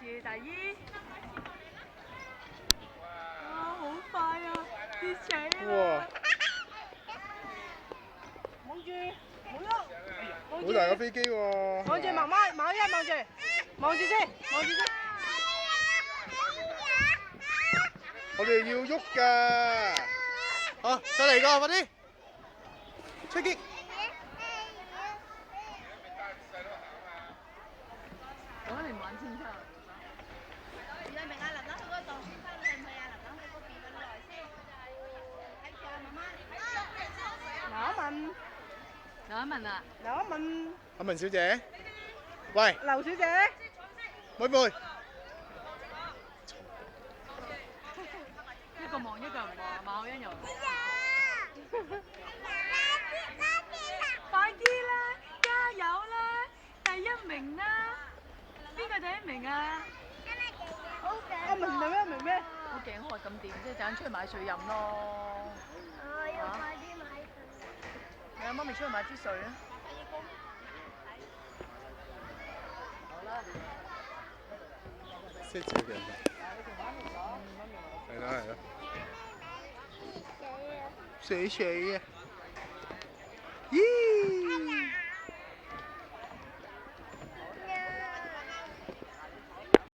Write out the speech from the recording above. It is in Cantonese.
住大姨。哇！好快啊，跌死啦！望住，冇喐。好大個飛機喎！望住媽媽，望一望住，望住先，望住先。我哋要喐㗎！好，再嚟個，快啲！出擊！我嚟玩千秋。你明阿林林去嗰度先翻去唔係啊？林林喺嗰邊咁耐先，睇住啊媽媽。劉一文，劉一文啊，劉一文，阿文小姐，喂，劉小姐，妹妹，一個望一個唔望，馬可欣又。快啲啦，加油啦，第一名啦！邊個第一名啊？我明咩？明咩？我頸渴咁點啫？陣出去買水飲咯。我要快啲買水。係啊，媽咪出去買支水啊！好啦。識自己嘅。係啦係啦。死死啊！咦〜